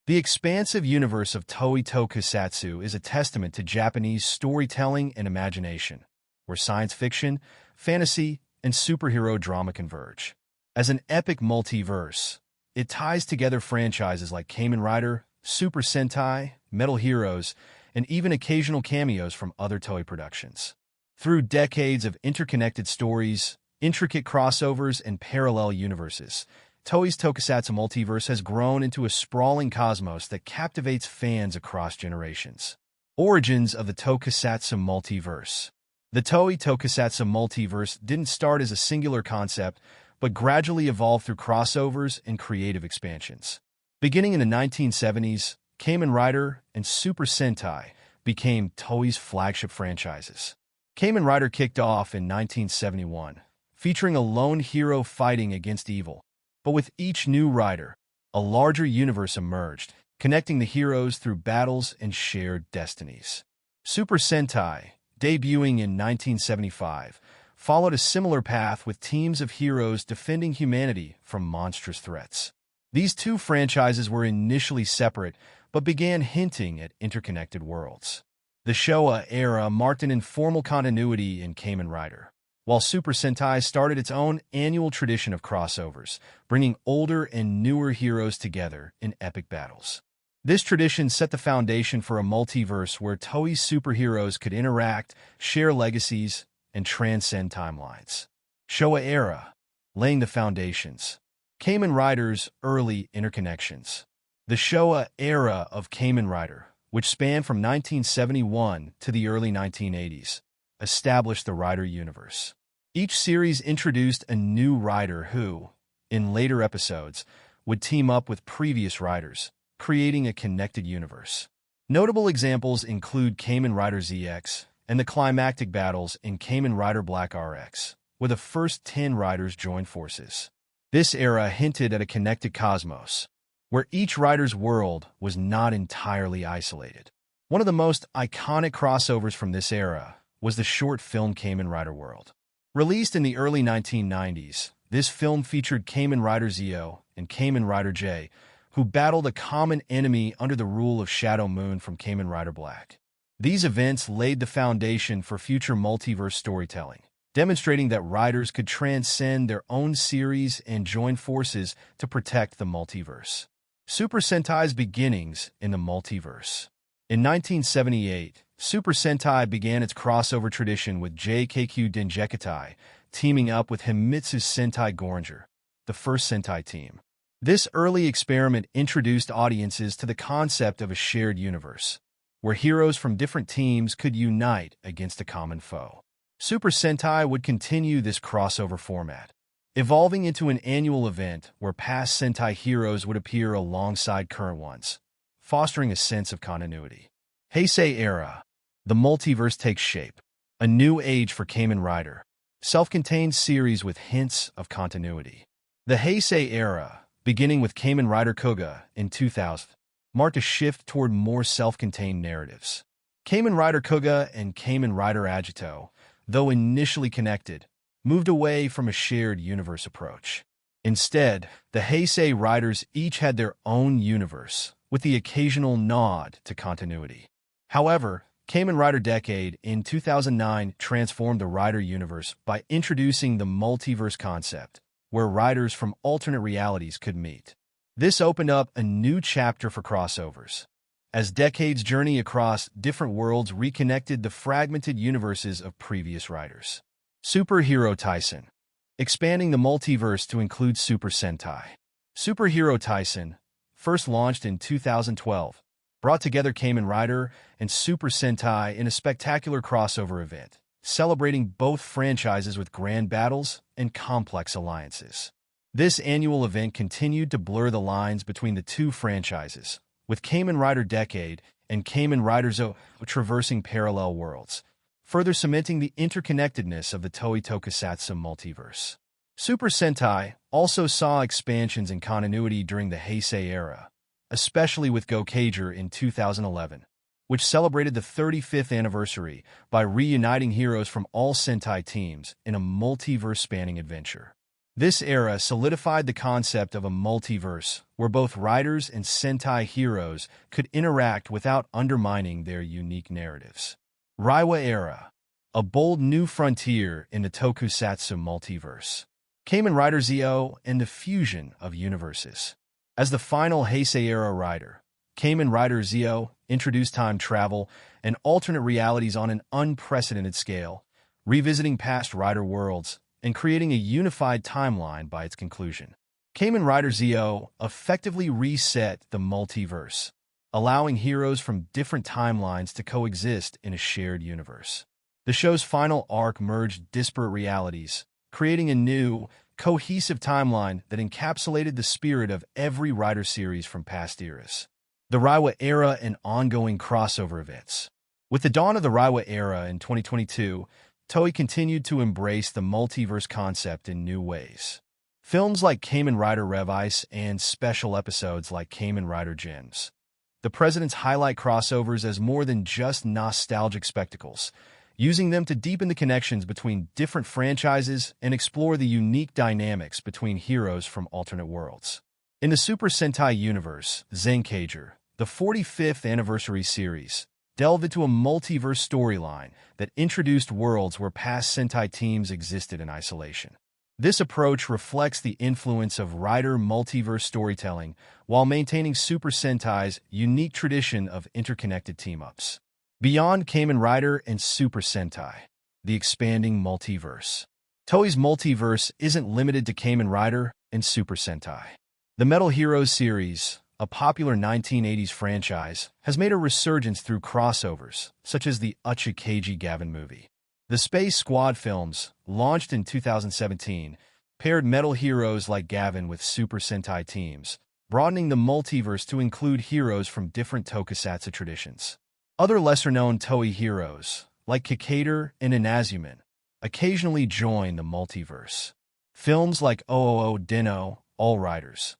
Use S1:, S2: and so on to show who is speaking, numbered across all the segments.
S1: The expansive universe of Toei Tokusatsu is a testament to Japanese storytelling and imagination, where science fiction, fantasy, and superhero drama converge. As an epic multiverse, it ties together franchises like Kamen Rider, Supersentai, Metal Heroes, and even occasional cameos from other Toei productions. Through decades of interconnected stories, intricate crossovers, and parallel universes, Toei's Tokusatsu Multiverse has grown into a sprawling cosmos that captivates fans across generations. Origins of the Tokusatsu Multiverse. The Toei Tokusatsu Multiverse didn't start as a singular concept, but gradually evolved through crossovers and creative expansions. Beginning in the 1970s, Kamen Rider and Super Sentai became Toei's flagship franchises. Kamen Rider kicked off in 1971, featuring a lone hero fighting against evil. But with each new rider, a larger universe emerged, connecting the heroes through battles and shared destinies. Super Sentai, debuting in 1975, followed a similar path with teams of heroes defending humanity from monstrous threats. These two franchises were initially separate, but began hinting at interconnected worlds. The Showa era marked an informal continuity in Kamen Rider, while Super Sentai started its own annual tradition of crossovers, bringing older and newer heroes together in epic battles. This tradition set the foundation for a multiverse where Toei's superheroes could interact, share legacies, and transcend timelines. Showa era, laying the foundations. Kamen Rider's early interconnections. The Showa era of Kamen Rider, which spanned from 1971 to the early 1980s, established the Rider universe. Each series introduced a new rider who, in later episodes, would team up with previous riders, creating a connected universe. Notable examples include Kamen Rider ZX and the climactic battles in Kamen Rider Black RX, where the first 10 riders joined forces. This era hinted at a connected cosmos, where each rider's world was not entirely isolated. One of the most iconic crossovers from this era was the short film Kamen Rider World. Released in the early 1990s, this film featured Kamen Rider Zeo and Kamen Rider J, who battled a common enemy under the rule of Shadow Moon from Kamen Rider Black. These events laid the foundation for future multiverse storytelling, demonstrating that riders could transcend their own series and join forces to protect the multiverse. Super Sentai's beginnings in the multiverse. In 1978, Super Sentai began its crossover tradition with JKQ Denjekatai, teaming up with Himitsu Sentai Goranger, the first Sentai team. This early experiment introduced audiences to the concept of a shared universe, where heroes from different teams could unite against a common foe. Super Sentai would continue this crossover format, evolving into an annual event where past Sentai heroes would appear alongside current ones, fostering a sense of continuity. Heisei era. The multiverse takes shape. A new age for Kamen Rider. Self-contained series with hints of continuity. The Heisei era, beginning with Kamen Rider Kuga in 2000, marked a shift toward more self-contained narratives. Kamen Rider Kuga and Kamen Rider Agito, though initially connected, moved away from a shared universe approach. Instead, the Heisei riders each had their own universe, with the occasional nod to continuity. However, Kamen Rider Decade in 2009 transformed the Rider universe by introducing the multiverse concept, where riders from alternate realities could meet. This opened up a new chapter for crossovers, as Decade's journey across different worlds reconnected the fragmented universes of previous riders. Superhero Taisen. Expanding the multiverse to include Super Sentai. Superhero Taisen, first launched in 2012, brought together Kamen Rider and Super Sentai in a spectacular crossover event, celebrating both franchises with grand battles and complex alliances. This annual event continued to blur the lines between the two franchises, with Kamen Rider Decade and Kamen Rider Zo traversing parallel worlds, further cementing the interconnectedness of the Toei Tokusatsu multiverse. Super Sentai also saw expansions in continuity during the Heisei era, especially with Gokaiger in 2011, which celebrated the 35th anniversary by reuniting heroes from all Sentai teams in a multiverse-spanning adventure. This era solidified the concept of a multiverse, where both writers and Sentai heroes could interact without undermining their unique narratives. Reiwa era, a bold new frontier in the Tokusatsu multiverse. Kamen Rider Zo and the fusion of universes. As the final Heisei era rider, Kamen Rider Zo introduced time travel and alternate realities on an unprecedented scale, revisiting past Rider worlds and creating a unified timeline by its conclusion. Kamen Rider Zo effectively reset the multiverse, allowing heroes from different timelines to coexist in a shared universe. The show's final arc merged disparate realities, creating a new, cohesive timeline that encapsulated the spirit of every Rider series from past eras. The Reiwa era and ongoing crossover events. With the dawn of the Reiwa era in 2022, Toei continued to embrace the multiverse concept in new ways. Films like Kamen Rider Revice and special episodes like Kamen Rider Gems. The Presidents highlight crossovers as more than just nostalgic spectacles, using them to deepen the connections between different franchises and explore the unique dynamics between heroes from alternate worlds. In the Supersentai universe, Zenkaiger, the 45th anniversary series, delved into a multiverse storyline that introduced worlds where past Sentai teams existed in isolation. This approach reflects the influence of Rider multiverse storytelling while maintaining Super Sentai's unique tradition of interconnected team-ups. Beyond Kamen Rider and Super Sentai, the expanding multiverse. Toei's multiverse isn't limited to Kamen Rider and Super Sentai. The Metal Heroes series, a popular 1980s franchise, has made a resurgence through crossovers, such as the Ucha Keiji Gavin movie. The Space Squad films, launched in 2017, paired metal heroes like Gavin with Super Sentai teams, broadening the multiverse to include heroes from different tokusatsu traditions. Other lesser-known Toei heroes, like Kikader and Inazuman, occasionally join the multiverse. Films like OOO Dino, All Riders.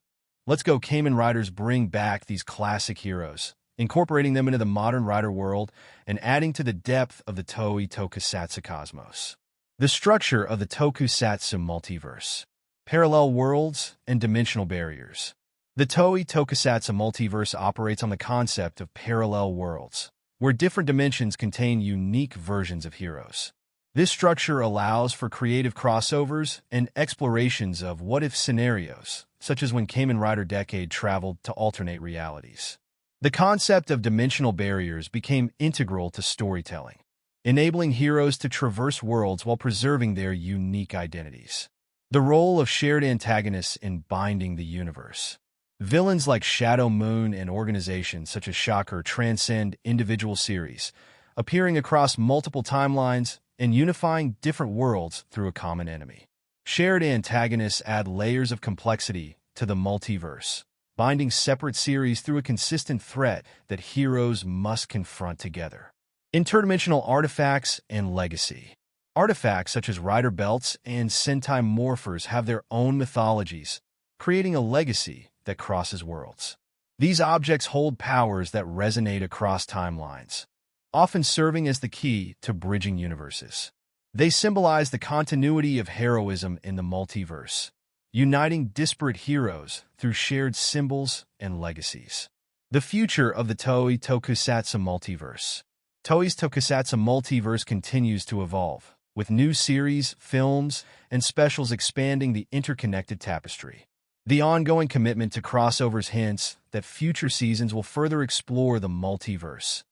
S1: Let's Go Kamen Riders bring back these classic heroes, incorporating them into the modern Rider world and adding to the depth of the Toei Tokusatsu cosmos. The structure of the Tokusatsu multiverse. Parallel worlds and dimensional barriers. The Toei Tokusatsu multiverse operates on the concept of parallel worlds, where different dimensions contain unique versions of heroes. This structure allows for creative crossovers and explorations of what-if scenarios, such as when Kamen Rider Decade traveled to alternate realities. The concept of dimensional barriers became integral to storytelling, enabling heroes to traverse worlds while preserving their unique identities. The role of shared antagonists in binding the universe. Villains like Shadow Moon and organizations such as Shocker transcend individual series, appearing across multiple timelines and unifying different worlds through a common enemy. Shared antagonists add layers of complexity to the multiverse, binding separate series through a consistent threat that heroes must confront together. Interdimensional artifacts and legacy. Artifacts such as Rider Belts and Sentai Morphers have their own mythologies, creating a legacy that crosses worlds. These objects hold powers that resonate across timelines, often serving as the key to bridging universes. They symbolize the continuity of heroism in the multiverse, uniting disparate heroes through shared symbols and legacies. The future of the Toei Tokusatsu multiverse. Toei's Tokusatsu multiverse continues to evolve, with new series, films, and specials expanding the interconnected tapestry. The ongoing commitment to crossovers hints that future seasons will further explore the multiverse,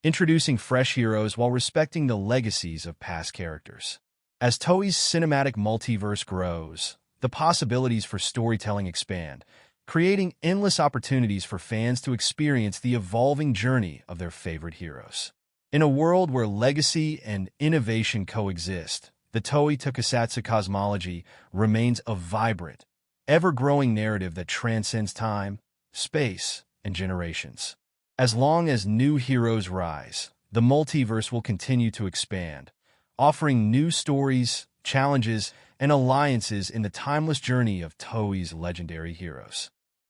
S1: introducing fresh heroes while respecting the legacies of past characters. As Toei's cinematic multiverse grows, the possibilities for storytelling expand, creating endless opportunities for fans to experience the evolving journey of their favorite heroes. In a world where legacy and innovation coexist, the Toei Tokusatsu cosmology remains a vibrant, ever-growing narrative that transcends time, space, and generations. As long as new heroes rise, the multiverse will continue to expand, offering new stories, challenges, and alliances in the timeless journey of Toei's legendary heroes.